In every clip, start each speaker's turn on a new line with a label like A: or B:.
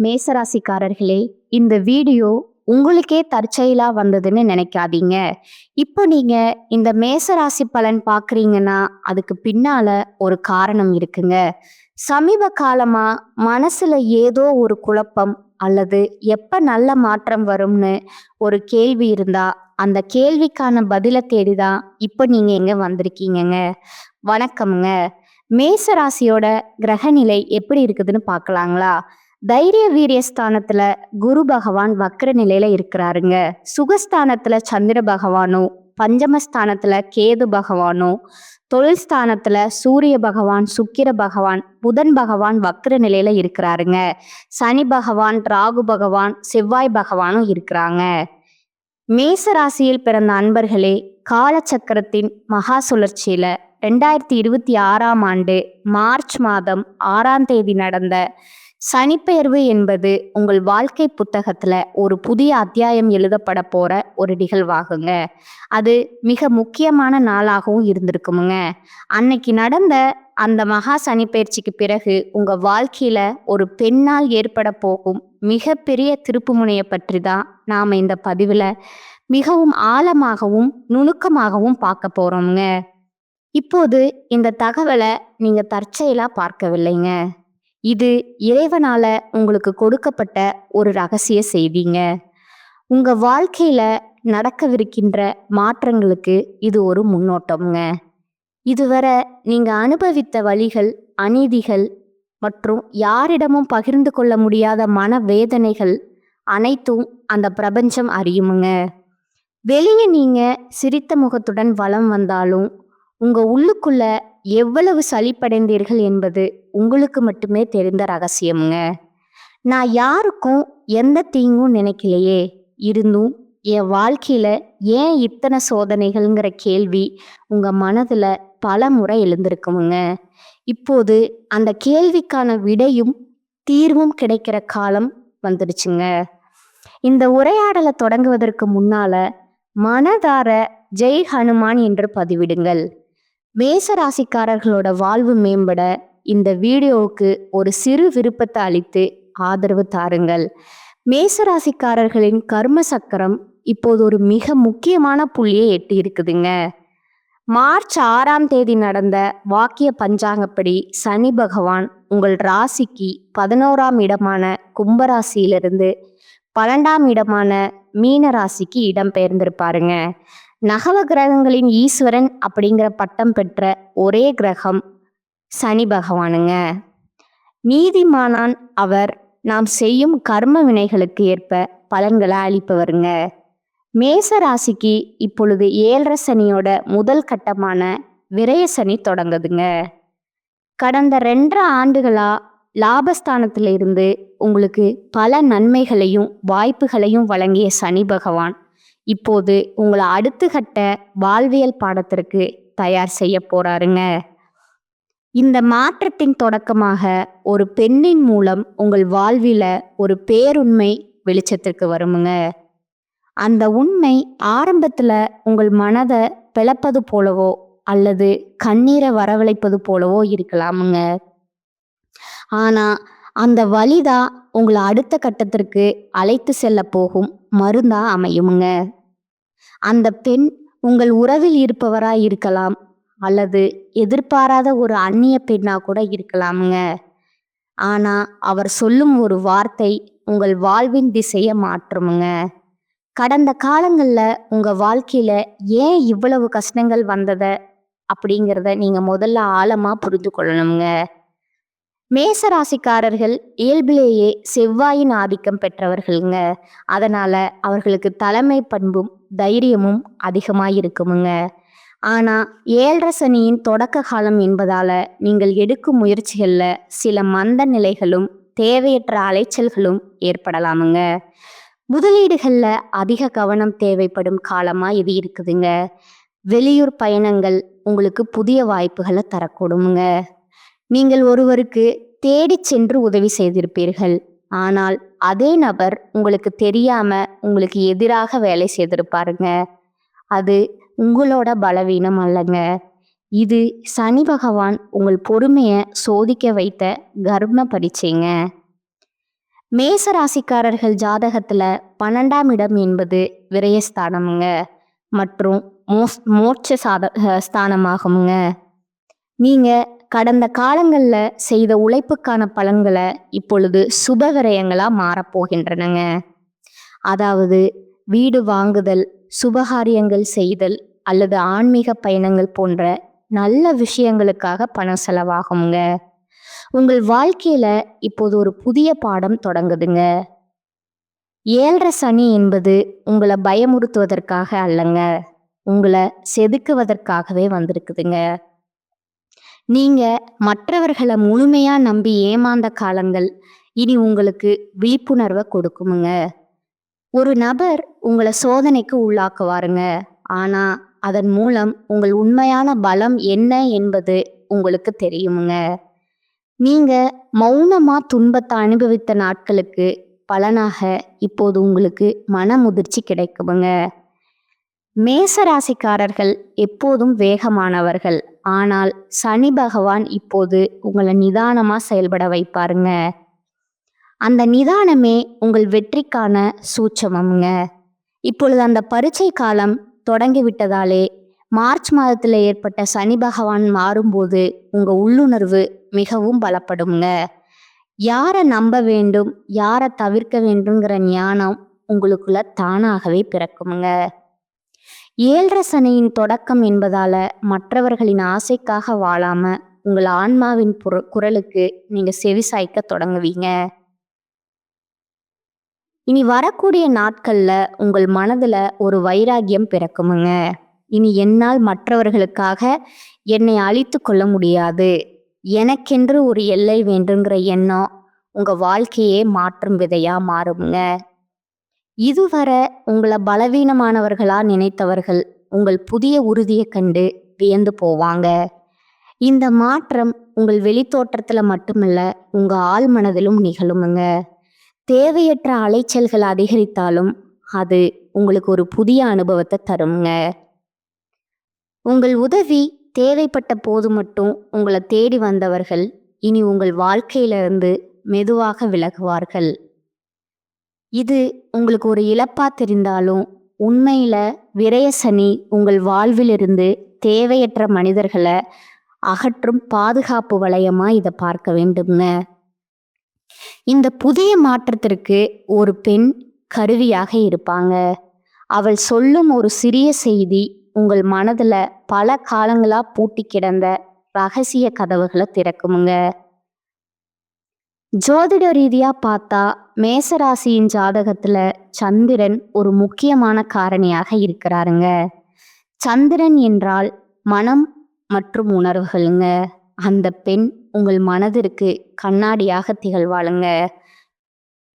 A: மேசராசிக்காரர்களே, இந்த வீடியோ உங்களுக்கே தற்செயலா வந்ததுன்னு நினைக்காதீங்க. இப்போ நீங்க இந்த மேசராசி பலன் பார்க்குறீங்கன்னா, அதுக்கு பின்னால ஒரு காரணம் இருக்குங்க. சமீப காலமா மனசுல ஏதோ ஒரு குழப்பம் அல்லது எப்ப நல்ல மாற்றம் வரும்னு ஒரு கேள்வி இருந்தா, அந்த கேள்விக்கான பதில தேடி தான் இப்போ நீங்க இங்க வந்திருக்கீங்கங்க. வணக்கம்ங்க. மேசராசியோட கிரகநிலை எப்படி இருக்குதுன்னு பார்க்கலாங்களா? தைரிய வீரிய ஸ்தானத்துல குரு பகவான் வக்ர நிலையில இருக்கிறாருங்க. சுகஸ்தானத்துல சந்திர பகவானும், பஞ்சமஸ்தானத்துல கேது பகவானும், தொழில் ஸ்தானத்துல சூரிய பகவான், சுக்கிர பகவான், புதன் பகவான் வக்ர நிலையில இருக்கிறாருங்க. சனி பகவான், ராகு பகவான், செவ்வாய் பகவானும் இருக்கிறாங்க. மேச ராசியில் பிறந்த அன்பர்களே, காலச்சக்கரத்தின் மகா சுழற்சியில 2026ஆம் ஆண்டு மார்ச் மாதம் 6ஆம் தேதி நடந்த சனிப்பெயர்வு என்பது உங்கள் வாழ்க்கை புத்தகத்துல ஒரு புதிய அத்தியாயம் எழுதப்பட போற ஒரு நிகழ்வாகுங்க. அது மிக முக்கியமான நாளாகவும் இருந்திருக்குமுங்க. அன்னைக்கு நடந்த அந்த மகா சனிப்பெயர்ச்சிக்கு பிறகு உங்க வாழ்க்கையில ஒரு பெண்ணால் ஏற்பட போகும் மிகப்பெரிய திருப்புமுனையை பற்றி தான் நாம இந்த பதிவுல மிகவும் ஆழமாகவும் நுணுக்கமாகவும் பார்க்க போறோம்ங்க. இப்போது இந்த தகவலை நீங்க தற்செயலா பார்க்கவில்லைங்க. இது இறைவனால உங்களுக்கு கொடுக்கப்பட்ட ஒரு ரகசிய செய்திங்க. உங்க வாழ்க்கையில நடக்கவிருக்கின்ற மாற்றங்களுக்கு இது ஒரு முன்னோட்டம்ங்க. இதுவரை நீங்க அனுபவித்த வலிகள், அநீதிகள் மற்றும் யாரிடமும் பகிர்ந்து கொள்ள முடியாத மன வேதனைகள் அனைத்தும் அந்த பிரபஞ்சம் அறியுமுங்க. வெளியே நீங்க சிரித்த முகத்துடன் வலம் வந்தாலும் உங்க உள்ளுக்குள்ள எவ்வளவு சலிப்படைந்தீர்கள் என்பது உங்களுக்கு மட்டுமே தெரிந்த ரகசியமுங்க. நான் யாருக்கும் எந்த தீங்கும் நினைக்கலையே, இருந்தும் என் வாழ்க்கையில ஏன் இத்தனை சோதனைகள்ங்கிற கேள்வி உங்க மனதுல பல முறை எழுந்திருக்குமுங்க. இப்போது அந்த கேள்விக்கான விடையும் தீர்வும் கிடைக்கிற காலம் வந்துடுச்சுங்க. இந்த உரையாடலை தொடங்குவதற்கு முன்னால மனதார ஜெய் ஹனுமான் என்று பதிவிடுங்கள். மேச ராசிக்காரர்களோட வாழ்வு மேம்பட இந்த வீடியோவுக்கு ஒரு சிறு விருப்பத்தை அளித்து ஆதரவு தாருங்கள். மேச ராசிக்காரர்களின் கர்ம சக்கரம் இப்போது ஒரு மிக முக்கியமான புள்ளியை எட்டி இருக்குதுங்க. மார்ச் 6ஆம் தேதி நடந்த வாக்கிய பஞ்சாங்கப்படி சனி பகவான் உங்கள் ராசிக்கு 11ஆம் இடமான கும்பராசியிலிருந்து 12ஆம் இடமான மீன ராசிக்கு இடம் பெயர்ந்திருப்பாருங்க. நவ கிரகங்களின் ஈஸ்வரன் அப்படிங்கிற பட்டம் பெற்ற ஒரே கிரகம் சனி பகவானுங்க. நீதிமானான் அவர். நாம் செய்யும் கர்ம வினைகளுக்கு ஏற்ப பலன்களை அளிப்பவருங்க. மேச ராசிக்கு இப்பொழுது 7.5 சனியோட முதல் கட்டமான விரய சனி தொடங்குதுங்க. கடந்த 2.5 ஆண்டுகளா லாபஸ்தானத்துல இருந்து உங்களுக்கு பல நன்மைகளையும் வாய்ப்புகளையும் வழங்கிய சனி பகவான் இப்போது உங்களை அடுத்த கட்ட வாழ்வியல் பாடத்திற்கு தயார் செய்ய போறாருங்க. இந்த மாற்றத்தின் தொடக்கமாக ஒரு பெண்ணின் மூலம் உங்கள் வாழ்வில ஒரு பேருண்மை வெளிச்சத்திற்கு வருமுங்க. அந்த உண்மை ஆரம்பத்துல உங்கள் மனதை பிளப்பது போலவோ அல்லது கண்ணீரை வரவழைப்பது போலவோ இருக்கலாமுங்க. ஆனா அந்த வலிதான் உங்களை அடுத்த கட்டத்திற்கு அழைத்து செல்ல போகும் மருந்தா அமையுமுங்க. அந்த பெண் உங்கள் உறவில் இருப்பவரா இருக்கலாம் அல்லது எதிர்பாராத ஒரு அந்நிய பெண்ணா கூட இருக்கலாமுங்க. ஆனா அவர் சொல்லும் ஒரு வார்த்தை உங்கள் வாழ்வின் திசையை மாற்றுமுங்க. கடந்த காலங்கள்ல உங்க வாழ்க்கையில ஏன் இவ்வளவு கஷ்டங்கள் வந்தத அப்படிங்கிறத நீங்க முதல்ல ஆழமா புரிந்து கொள்ளணுங்க. மேச ராசிக்காரர்கள் இயல்பிலேயே செவ்வாயின் ஆதிக்கம் பெற்றவர்களுங்க. அதனால அவர்களுக்கு தலைமை பண்பும் தைரியமும் அதிகமாக இருக்குமுங்க. ஆனா 7.5 சனியின் தொடக்க காலம் என்பதால நீங்கள் எடுக்கும் முயற்சிகள்ல சில மந்த நிலைகளும் தேவையற்ற அலைச்சல்களும் ஏற்படலாமுங்க. முதலீடுகள்ல அதிக கவனம் தேவைப்படும் காலமா இது இருக்குதுங்க. வெளியூர் பயணங்கள் உங்களுக்கு புதிய வாய்ப்புகளை தரக்கூடுமுங்க. நீங்கள் ஒருவருக்கு தேடி சென்று உதவி செய்திருப்பீர்கள். ஆனால் அதே நபர் உங்களுக்கு தெரியாம உங்களுக்கு எதிராக வேலை செய்திருப்பாருங்க. அது உங்களோட பலவீனம் அல்லங்க. இது சனி பகவான் உங்கள் பொறுமையை சோதிக்க வைத்த கர்ம பரீட்சைங்க. மேச ராசிக்காரர்கள் ஜாதகத்துல 12ஆம் இடம் என்பது விரயஸ்தானமுங்க மற்றும் மோட்ச ஸ்தானமாகுங்க. நீங்க கடந்த காலங்கள்ல செய்த உழைப்புக்கான பலன்களை இப்பொழுது சுப விரயங்களா மாறப்போகின்றனங்க. அதாவது வீடு வாங்குதல், சுபகாரியங்கள் செய்தல் அல்லது ஆன்மீக பயணங்கள் போன்ற நல்ல விஷயங்களுக்காக பணம் செலவாகுங்க. உங்கள் வாழ்க்கையில இப்போது ஒரு புதிய பாடம் தொடங்குதுங்க. 7.5 சனி என்பது உங்களை பயமுறுத்துவதற்காக அல்லங்க, உங்களை செதுக்குவதற்காகவே வந்திருக்குதுங்க. நீங்க மற்றவர்களை முழுமையா நம்பி ஏமாந்த காலங்கள் இனி உங்களுக்கு விழிப்புணர்வை கொடுக்குமுங்க. ஒரு நபர் உங்களை சோதனைக்கு உள்ளாக்குவாருங்க. ஆனா அதன் மூலம் உங்கள் உண்மையான பலம் என்ன என்பது உங்களுக்கு தெரியுமுங்க. நீங்க மௌனமா துன்பத்தை அனுபவித்த நாட்களுக்கு பலனாக இப்போது உங்களுக்கு மன முதிர்ச்சி கிடைக்குமுங்க. மேச ராசிக்காரர்கள் எப்போதும் வேகமானவர்கள். ஆனால் சனி பகவான் இப்போது உங்களை நிதானமா செயல்பட வைப்பாருங்க. அந்த நிதானமே உங்கள் வெற்றிக்கான சூட்சமம்ங்க. இப்பொழுது அந்த பரீட்சை காலம் தொடங்கி விட்டதாலே மார்ச் மாதத்தில் ஏற்பட்ட சனி பகவான் மாறும்போது உங்க உள்ளுணர்வு மிகவும் பலப்படுங்க. யாரை நம்ப வேண்டும், யாரை தவிர்க்க வேண்டுங்கிற ஞானம் உங்களுக்குள்ள தானாகவே பிறக்குமுங்க. 7.5 சனியின் தொடக்கம் என்பதால மற்றவர்களின் ஆசைக்காக வாழாம உங்கள் ஆன்மாவின் குரலுக்கு நீங்க செவிசாய்க்க தொடங்குவீங்க. இனி வரக்கூடிய நாட்கள்ல உங்கள் மனதுல ஒரு வைராகியம் பிறக்குமுங்க. இனி என்னால் மற்றவர்களுக்காக என்னை அழித்து கொள்ள முடியாது, எனக்கென்று ஒரு எல்லை வேண்டுங்கிற எண்ணம் உங்க வாழ்க்கையே மாற்றும் விதையா மாறுமுங்க. இதுவரை உங்களை பலவீனமானவர்களா நினைத்தவர்கள் உங்கள் புதிய உறுதியை கண்டு வியந்து போவாங்க. இந்த மாற்றம் உங்கள் வெளித்தோற்றத்துல மட்டுமல்ல, உங்க ஆழ் மனதிலும் நிகழுமுங்க. தேவையற்ற அலைச்சல்கள் அதிகரித்தாலும் அது உங்களுக்கு ஒரு புதிய அனுபவத்தை தருங்க. உங்கள் உதவி தேவைப்பட்ட போது மட்டும் உங்களை தேடி வந்தவர்கள் இனி உங்கள் வாழ்க்கையிலிருந்து மெதுவாக விலகுவார்கள். இது உங்களுக்கு ஒரு இழப்பா தெரிந்தாலும் உண்மையில விரயசனி உங்கள் வாழ்விலிருந்து தேவையற்ற மனிதர்களை அகற்றும் பாதுகாப்பு வளையமா இதை பார்க்க வேண்டும்ங்க. இந்த புதிய மாற்றத்திற்கு ஒரு பெண் கருவியாக இருப்பாங்க. அவள் சொல்லும் ஒரு சிறிய செய்தி உங்கள் மனதுல பல காலங்களா பூட்டி கிடந்த ரகசிய கதவுகளை திறக்குமுங்க. ஜோதிட ரீதியா பார்த்தா மேசராசியின் ஜாதகத்துல சந்திரன் ஒரு முக்கியமான காரணியாக இருக்கிறாருங்க. சந்திரன் என்றால் மனம் மற்றும் உணர்வுகளுங்க. அந்த பெண் உங்கள் மனதிற்கு கண்ணாடியாக திகழ்வாளுங்க.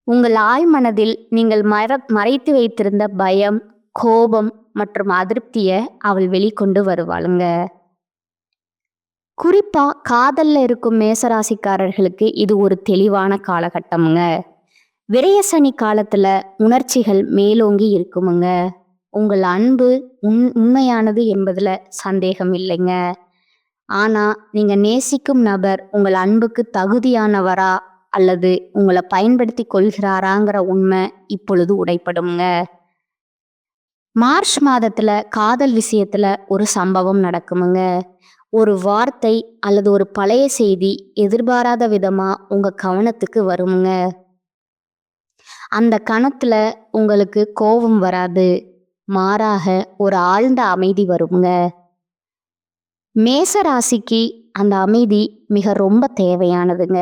A: உங்கள் ஆழ் மனதில் நீங்கள் மறைத்து வைத்திருந்த பயம், கோபம் மற்றும் அதிருப்தியை அவள் வெளிக்கொண்டு வருவாளுங்க. குறிப்பா காதல்ல இருக்கும் மேசராசிக்காரர்களுக்கு இது ஒரு தெளிவான காலகட்டமுங்க. விரயசனி காலத்துல உணர்ச்சிகள் மேலோங்கி இருக்குமுங்க. உங்கள் அன்பு உண்மையானது என்பதுல சந்தேகம் இல்லைங்க. ஆனா நீங்க நேசிக்கும் நபர் உங்கள் அன்புக்கு தகுதியானவரா அல்லது உங்களை பயன்படுத்தி கொள்கிறாராங்கிற உண்மை இப்பொழுது உடைப்படுங்க. மார்ச் மாதத்துல காதல் விஷயத்துல ஒரு சம்பவம் நடக்குமுங்க. ஒரு வார்த்தை அல்லது ஒரு பழைய செய்தி எதிர்பாராத விதமா உங்க கவனத்துக்கு வருமுங்க. அந்த கணத்துல உங்களுக்கு கோபம் வராது, மாறாக ஒரு ஆழ்ந்த அமைதி வருங்க. மேச ராசிக்கு அந்த அமைதி மிக ரொம்ப தேவையானதுங்க.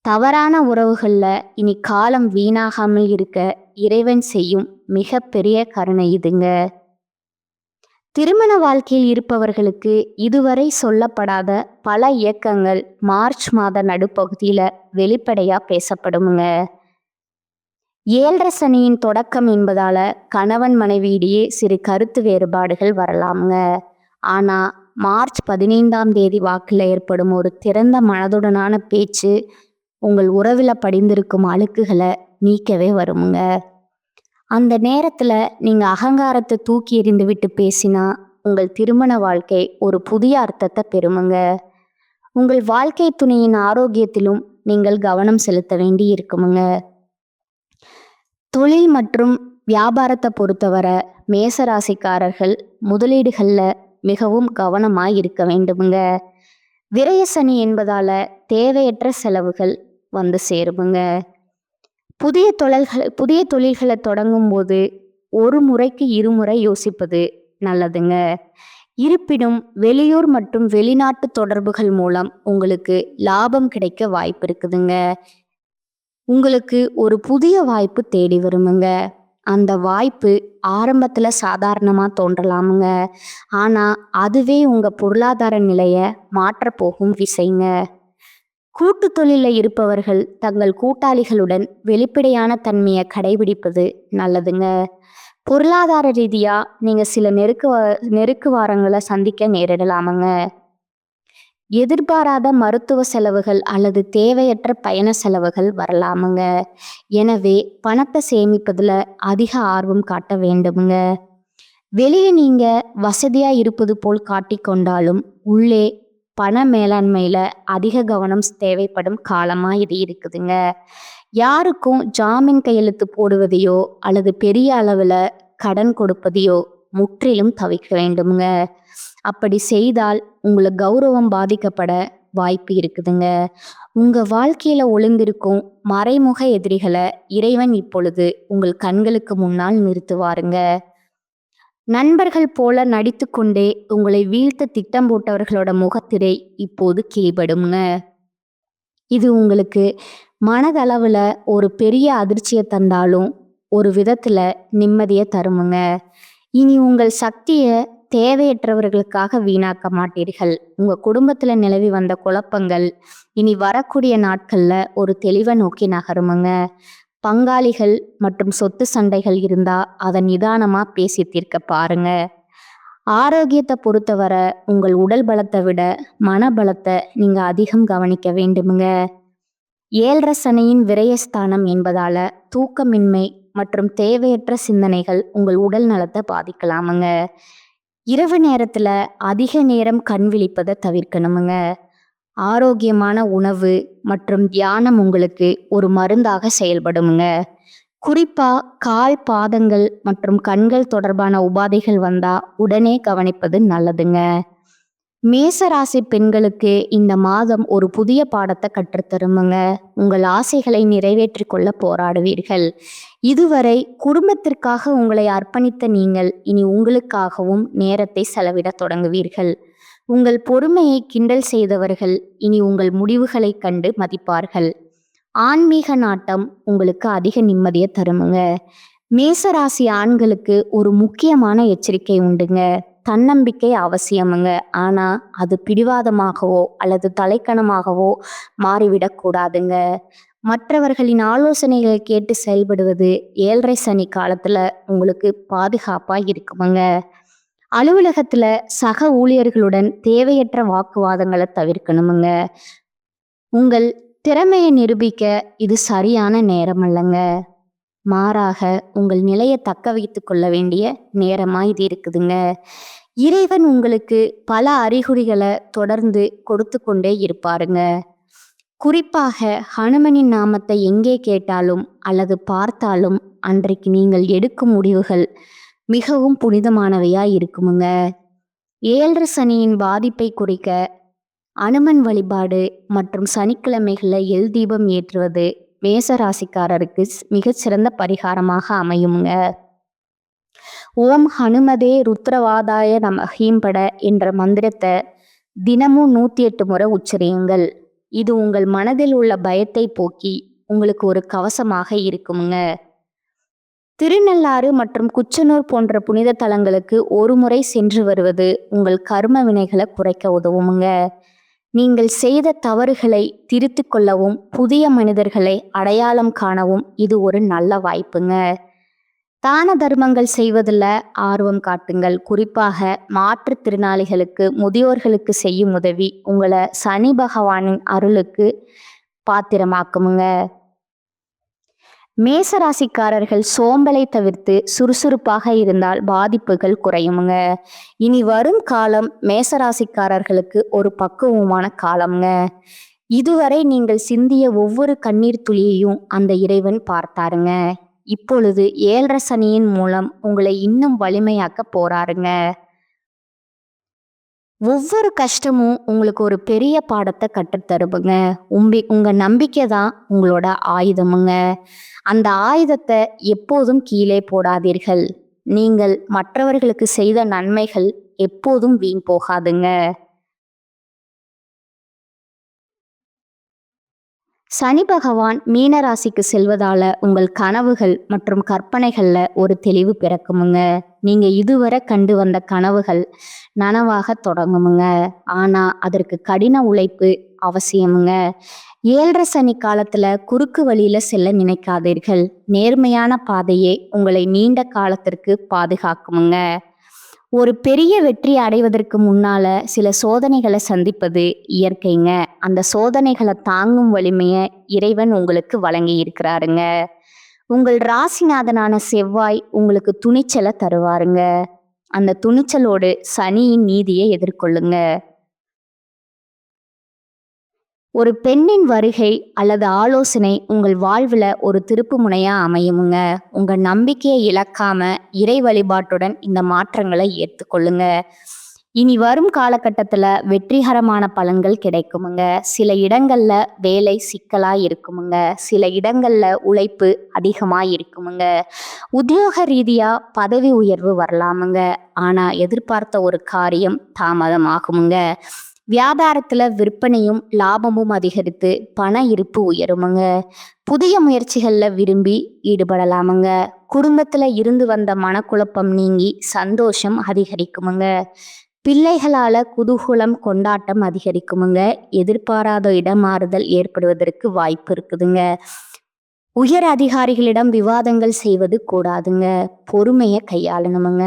A: தவறான உறவுகள்ல இனி காலம் வீணாகாமல் இருக்க இறைவன் செய்யும் மிக பெரிய கருணை இதுங்க. திருமண வாழ்க்கையில் இருப்பவர்களுக்கு இதுவரை சொல்லப்படாத பல இயக்கங்கள் மார்ச் மாத நடுப்பகுதியில வெளிப்படையா பேசப்படுமுங்க. 7.5 சனியின் தொடக்கம் என்பதால கணவன் மனைவியிடையே சிறு கருத்து வேறுபாடுகள் வரலாமுங்க. ஆனா மார்ச் 15ஆம் தேதி வாக்கில் ஏற்படும் ஒரு திறந்த மனதுடனான பேச்சு உங்கள் உறவுல படிந்திருக்கும் அழுக்குகளை நீக்கவே வருமுங்க. அந்த நேரத்துல நீங்க அகங்காரத்தை தூக்கி எறிந்து விட்டு பேசினா உங்கள் திருமண வாழ்க்கை ஒரு புதிய அர்த்தத்தை பெறுமுங்க. உங்கள் வாழ்க்கை துணையின் ஆரோக்கியத்திலும் நீங்கள் கவனம் செலுத்த வேண்டி இருக்குமுங்க. தொழில் மற்றும் வியாபாரத்தை பொறுத்தவரை மேசராசிக்காரர்கள் முதலீடுகள்ல மிகவும் கவனமாய் இருக்க வேண்டுமுங்க. விரய சனி என்பதால தேவையற்ற செலவுகள் வந்து சேருமுங்க. புதிய தொழில்களை தொடங்கும் போது ஒரு முறைக்கு இருமுறை யோசிப்பது நல்லதுங்க. இருப்பினும் வெளியூர் மற்றும் வெளிநாட்டு தொடர்புகள் மூலம் உங்களுக்கு லாபம் கிடைக்க வாய்ப்பு இருக்குதுங்க. உங்களுக்கு ஒரு புதிய வாய்ப்பு தேடி வருமுங்க. அந்த வாய்ப்பு ஆரம்பத்துல சாதாரணமா தோன்றலாமுங்க. ஆனா அதுவே உங்க பொருளாதார நிலைய மாற்ற போகும் விசைங்க. கூட்டு தொழில இருப்பவர்கள் தங்கள் கூட்டாளிகளுடன் வெளிப்படையான தன்மையை கடைபிடிப்பது நல்லதுங்க. பொருளாதார ரீதியா நீங்க சில நெருக்கு வாரங்களை சந்திக்க நேரிடலாமுங்க. எதிர்பாராத மருத்துவ செலவுகள் அல்லது தேவையற்ற பயண செலவுகள் வரலாமுங்க. எனவே பணத்தை சேமிப்பதுல அதிக ஆர்வம் காட்ட வேண்டுமுங்க. வெளியே நீங்க வசதியா இருப்பது போல் காட்டிக்கொண்டாலும் உள்ளே பண மேலாண்மையில அதிக கவனம் தேவைப்படும் காலமா இது இருக்குதுங்க. யாருக்கும் ஜாமீன் கையெழுத்து போடுவதையோ அல்லது பெரிய அளவுல கடன் கொடுப்பதையோ முற்றிலும் தவிர்க்க வேண்டுமுங்க. அப்படி செய்தால் உங்களை கௌரவம் பாதிக்கப்பட வாய்ப்பு இருக்குதுங்க. உங்க வாழ்க்கையில ஒளிந்திருக்கும் மறைமுக எதிரிகளை இறைவன் இப்பொழுது உங்கள் கண்களுக்கு முன்னால் நிறுத்துவாருங்க. நண்பர்கள் போல நடித்து கொண்டே உங்களை வீழ்த்த திட்டம் போட்டவர்களோட முகத்திரை இப்போது கிழிபடுங்க. இது உங்களுக்கு மனதளவுல ஒரு பெரிய அதிர்ச்சியை தந்தாலும் ஒரு விதத்துல நிம்மதியை தருமுங்க. இனி உங்கள் சக்தியை தேவையற்றவர்களுக்காக வீணாக்க மாட்டீர்கள். உங்க குடும்பத்துல நிலவி வந்த குழப்பங்கள் இனி வரக்கூடிய நாட்கள்ல ஒரு தெளிவை நோக்கி நகருமுங்க. பங்காளிகள் மற்றும் சொத்து சண்டைகள் இருந்தா அதை நிதானமா பேசி தீர்க்க பாருங்க. ஆரோக்கியத்தை பொறுத்தவரை உங்கள் உடல் பலத்தை விட மனபலத்தை நீங்க அதிகம் கவனிக்க வேண்டுமுங்க. 7.5 சனியின் விரயஸ்தானம் என்பதால தூக்கமின்மை மற்றும் தேவையற்ற சிந்தனைகள் உங்கள் உடல் நலத்தை பாதிக்கலாமுங்க. இரவு நேரத்துல அதிக நேரம் கண் விழிப்பதை தவிர்க்கணுமுங்க. ஆரோக்கியமான உணவு மற்றும் தியானம் உங்களுக்கு ஒரு மருந்தாக செயல்படுமுங்க. குறிப்பா கால் பாதங்கள் மற்றும் கண்கள் தொடர்பான உபாதைகள் வந்தா உடனே கவனிப்பது நல்லதுங்க. மேசராசி பெண்களுக்கு இந்த மாதம் ஒரு புதிய பாடத்தை கற்றுத்தருமுங்க. உங்கள் ஆசைகளை நிறைவேற்றிக் கொள்ள போராடுவீர்கள். இதுவரை குடும்பத்திற்காக உங்களை அர்ப்பணித்த நீங்கள் இனி உங்களுக்காகவும் நேரத்தை செலவிட தொடங்குவீர்கள். உங்கள் பொறுமையை கிண்டல் செய்தவர்கள் இனி உங்கள் முடிவுகளை கண்டு மதிப்பார்கள். ஆன்மீக நாட்டம் உங்களுக்கு அதிக நிம்மதியை தருமுங்க. மேசராசி ஆண்களுக்கு ஒரு முக்கியமான எச்சரிக்கை உண்டுங்க. தன்னம்பிக்கை அவசியமுங்க. ஆனா அது பிடிவாதமாகவோ அல்லது தலைக்கணமாகவோ மாறிவிடக்கூடாதுங்க. மற்றவர்களின் ஆலோசனைகளை கேட்டு செயல்படுவது 7.5 சனி காலத்துல உங்களுக்கு பாதுகாப்பா இருக்குமுங்க. அலுவலகத்துல சக ஊழியர்களுடன் தேவையற்ற வாக்குவாதங்களை தவிர்க்கணுமுங்க. உங்கள் திறமையை நிரூபிக்க இது சரியான நேரம் அல்லங்க. மாறாக உங்கள் நிலையை தக்க வைத்து கொள்ள வேண்டிய நேரமா இது இருக்குதுங்க. இறைவன் உங்களுக்கு பல அறிகுறிகளை தொடர்ந்து கொடுத்து கொண்டே இருப்பாருங்க. குறிப்பாக ஹனுமனின் நாமத்தை எங்கே கேட்டாலும் அல்லது பார்த்தாலும் அன்றைக்கு நீங்கள் எடுக்கும் முடிவுகள் மிகவும் புனிதமானவையா இருக்குமுங்க. 7.5 சனியின் பாதிப்பை குறைக்க அனுமன் வழிபாடு மற்றும் சனிக்கிழமைகளில் எல் தீபம் ஏற்றுவது மேசராசிக்காரருக்கு மிகச்சிறந்த பரிகாரமாக அமையுங்க. ஓம் ஹனுமதே ருத்ரவாதாய நமஹீம்பட என்ற மந்திரத்தை தினமும் 108 முறை உச்சரியுங்கள். இது உங்கள் மனதில் உள்ள பயத்தை போக்கி உங்களுக்கு ஒரு கவசமாக இருக்குமுங்க. திருநள்ளாறு மற்றும் குச்சனூர் போன்ற புனித தலங்களுக்கு ஒரு முறை சென்று வருவது உங்கள் கர்ம வினைகளை குறைக்க உதவுமுங்க. நீங்கள் செய்த தவறுகளை திருத்திக் கொள்ளவும் புதிய மனிதர்களை அடையாளம் காணவும் இது ஒரு நல்ல வாய்ப்புங்க. தான தர்மங்கள் செய்வதில் ஆர்வம் காட்டுங்கள். குறிப்பாக மாற்றுத்திறனாளிகளுக்கு முதியோர்களுக்கு செய்யும் உதவி உங்களை சனி பகவானின் அருளுக்கு பாத்திரமாக்குமுங்க. மேசராசிக்காரர்கள் சோம்பலை தவிர்த்து சுறுசுறுப்பாக இருந்தால் பாதிப்புகள் குறையுமுங்க. இனி வரும் காலம் மேசராசிக்காரர்களுக்கு ஒரு பக்குவமான காலம்ங்க. இதுவரை நீங்கள் சிந்திய ஒவ்வொரு கண்ணீர் துளியையும் அந்த இறைவன் பார்த்தாருங்க. இப்பொழுது 7 சனியின் மூலம் உங்களை இன்னும் வலிமையாக்க போறாருங்க. ஒவ்வொரு கஷ்டமும் உங்களுக்கு ஒரு பெரிய பாடத்தை கற்றுத்தருமுங்க. உங்க நம்பிக்கை தான் உங்களோட ஆயுதமுங்க. அந்த ஆயுதத்தை எப்போதும் கீழே போடாதீர்கள். நீங்கள் மற்றவர்களுக்கு செய்த நன்மைகள் எப்போதும் வீண் போகாதுங்க. சனி பகவான் மீன ராசிக்கு செல்வதால உங்கள் கனவுகள் மற்றும் கற்பனைகள்ல ஒரு தெளிவு பிறக்குமுங்க. நீங்க இதுவரை கண்டு வந்த கனவுகள் நனவாக தொடங்குமுங்க. ஆனா அதற்கு கடின உழைப்பு அவசியமுங்க. 7 சனி காலத்துல குறுக்கு வழியில செல்ல நினைக்காதீர்கள். நேர்மையான பாதையே உங்களை நீண்ட காலத்திற்கு பாதுகாக்குமுங்க. ஒரு பெரிய வெற்றி அடைவதற்கு முன்னால சில சோதனைகளை சந்திப்பது இயற்கைங்க. அந்த சோதனைகளை தாங்கும் வலிமையை இறைவன் உங்களுக்கு வழங்கி இருக்கிறாருங்க. உங்கள் ராசிநாதனான செவ்வாய் உங்களுக்கு துணிச்சலை தருவாருங்க. அந்த துணிச்சலோடு சனியின் நீதியை எதிர்கொள்ளுங்க. ஒரு பெண்ணின் வருகை அல்லது ஆலோசனை உங்கள் வாழ்வில் ஒரு திருப்பு முனையா அமையுமுங்க. உங்கள் நம்பிக்கையை இழக்காம இறை வழிபாட்டுடன் இந்த மாற்றங்களை ஏற்றுக்கொள்ளுங்க. இனி வரும் காலகட்டத்தில் வெற்றிகரமான பலன்கள் கிடைக்குமுங்க. சில இடங்கள்ல வேலை சிக்கலாக இருக்குமுங்க. சில இடங்கள்ல உழைப்பு அதிகமாக இருக்குமுங்க. உத்தியோக ரீதியாக பதவி உயர்வு வரலாமுங்க. ஆனால் எதிர்பார்த்த ஒரு காரியம் தாமதமாகுமுங்க. வியாபாரத்துல விற்பனையும் லாபமும் அதிகரித்து பண இருப்பு உயருமுங்க. புதிய முயற்சிகள்ல விரும்பி ஈடுபடலாமுங்க. குடும்பத்துல இருந்து வந்த மனக்குழப்பம் நீங்கி சந்தோஷம் அதிகரிக்குமுங்க. பிள்ளைகளால குதூகலம் கொண்டாட்டம் அதிகரிக்குமுங்க. எதிர்பாராத இடமாறுதல் ஏற்படுவதற்கு வாய்ப்பு இருக்குதுங்க. உயர் அதிகாரிகளிடம் விவாதங்கள் செய்வது கூடாதுங்க. பொறுமையை கையாளணுமுங்க.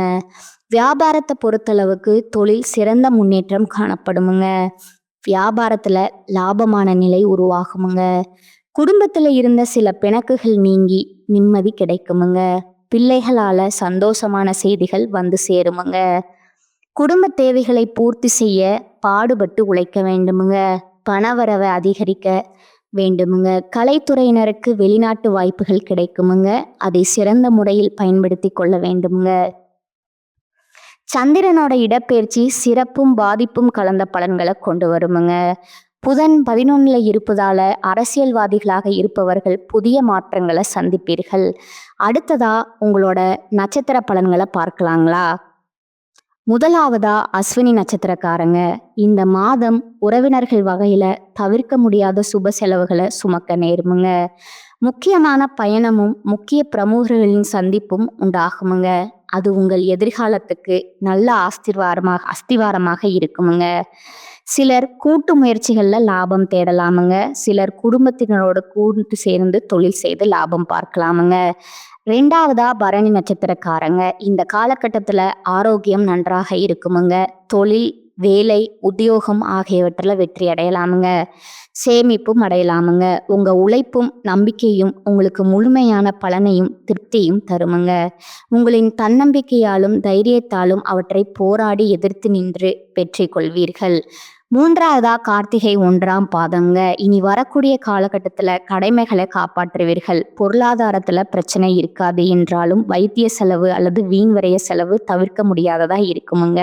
A: வியாபாரத்தை பொறுத்தளவுக்கு தொழில் சிறந்த முன்னேற்றம் காணப்படுமுங்க. வியாபாரத்துல லாபமான நிலை உருவாகுமுங்க. குடும்பத்துல இருந்த சில பிணக்குகள் நீங்கி நிம்மதி கிடைக்குமுங்க. பிள்ளைகளால சந்தோஷமான செய்திகள் வந்து சேருமுங்க. குடும்ப தேவைகளை பூர்த்தி செய்ய பாடுபட்டு உழைக்க வேண்டுமுங்க. பணவரவை அதிகரிக்க வேண்டுமுங்க. கலைத்துறையினருக்கு வெளிநாட்டு வாய்ப்புகள் கிடைக்குமுங்க. அதை சிறந்த முறையில் பயன்படுத்தி கொள்ள வேண்டுமுங்க. சந்திரனோட இடப்பெயர்ச்சி சிறப்பும் பாதிப்பும் கலந்த பலன்களை கொண்டு வருமுங்க. புதன் 11ல் இருப்பதால அரசியல்வாதிகளாக இருப்பவர்கள் புதிய மாற்றங்களை சந்திப்பீர்கள். அடுத்ததா உங்களோட நட்சத்திர பலன்களை பார்க்கலாங்களா? முதலாவதா அஸ்வினி நட்சத்திரக்காரங்க. இந்த மாதம் உறவினர்கள் வகையில தவிர்க்க முடியாத சுப செலவுகளை சுமக்க நேருமுங்க. முக்கியமான பயணமும் முக்கிய பிரமுகர்களின் சந்திப்பும் உண்டாகுமுங்க. அது உங்கள் எதிர்காலத்துக்கு நல்ல அஸ்திவாரமாக இருக்குமுங்க. சிலர் கூட்டு முயற்சிகள்ல லாபம் தேடலாமுங்க. சிலர் குடும்பத்தினரோட கூட்டு சேர்ந்து தொழில் செய்து லாபம் பார்க்கலாமுங்க. 2வதா பரணி நட்சத்திரக்காரங்க. இந்த காலகட்டத்துல ஆரோக்கியம் நன்றாக இருக்குமுங்க. தொழில், வேலை, உத்தியோகம் ஆகியவற்றில் வெற்றி அடையலாமுங்க. சேமிப்பும் அடையலாமுங்க. உங்க உழைப்பும் நம்பிக்கையும் உங்களுக்கு முழுமையான பலனையும் திருப்தியும் தருமுங்க. உங்களின் தன்னம்பிக்கையாலும் தைரியத்தாலும் அவற்றை போராடி எதிர்த்து நின்று வெற்றி கொள்வீர்கள். 3வதா கார்த்திகை 1ஆம் பாதங்க. இனி வரக்கூடிய காலகட்டத்தில் கடமைகளை காப்பாற்றுவீர்கள். பொருளாதாரத்துல பிரச்சனை இருக்காது என்றாலும் வைத்திய செலவு அல்லது வீண் விரைய செலவு தவிர்க்க முடியாததா இருக்குமுங்க.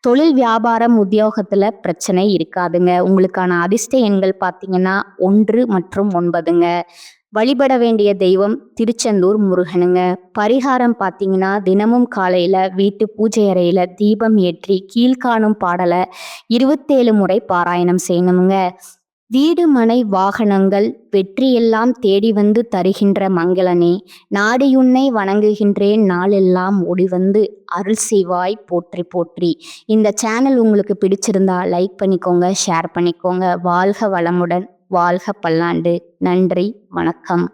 A: தொழில், வியாபாரம், உத்தியோகத்துல பிரச்சனை இருக்காதுங்க. உங்களுக்கான அதிர்ஷ்ட எண்கள் பார்த்தீங்கன்னா 1 மற்றும் 9ங்க. வழிபட வேண்டிய தெய்வம் திருச்செந்தூர் முருகனுங்க. பரிகாரம் பார்த்தீங்கன்னா தினமும் காலையில வீட்டு பூஜை அறையில தீபம் ஏற்றி கீழ்காணும் பாடலை 27 முறை பாராயணம் செய்யணுங்க. வீடு, மனை, வாகனங்கள், வெற்றியெல்லாம் தேடி வந்து தருகின்ற மங்களனே, நாடியுன்னை வணங்குகின்றேன் நாளெல்லாம் ஓடிவந்து அருள் செய்வாய் போற்றி போற்றி. இந்த சேனல் உங்களுக்கு பிடிச்சிருந்தா லைக் பண்ணிக்கோங்க, ஷேர் பண்ணிக்கோங்க. வாழ்க வளமுடன், வாழ்க பல்லாண்டு. நன்றி, வணக்கம்.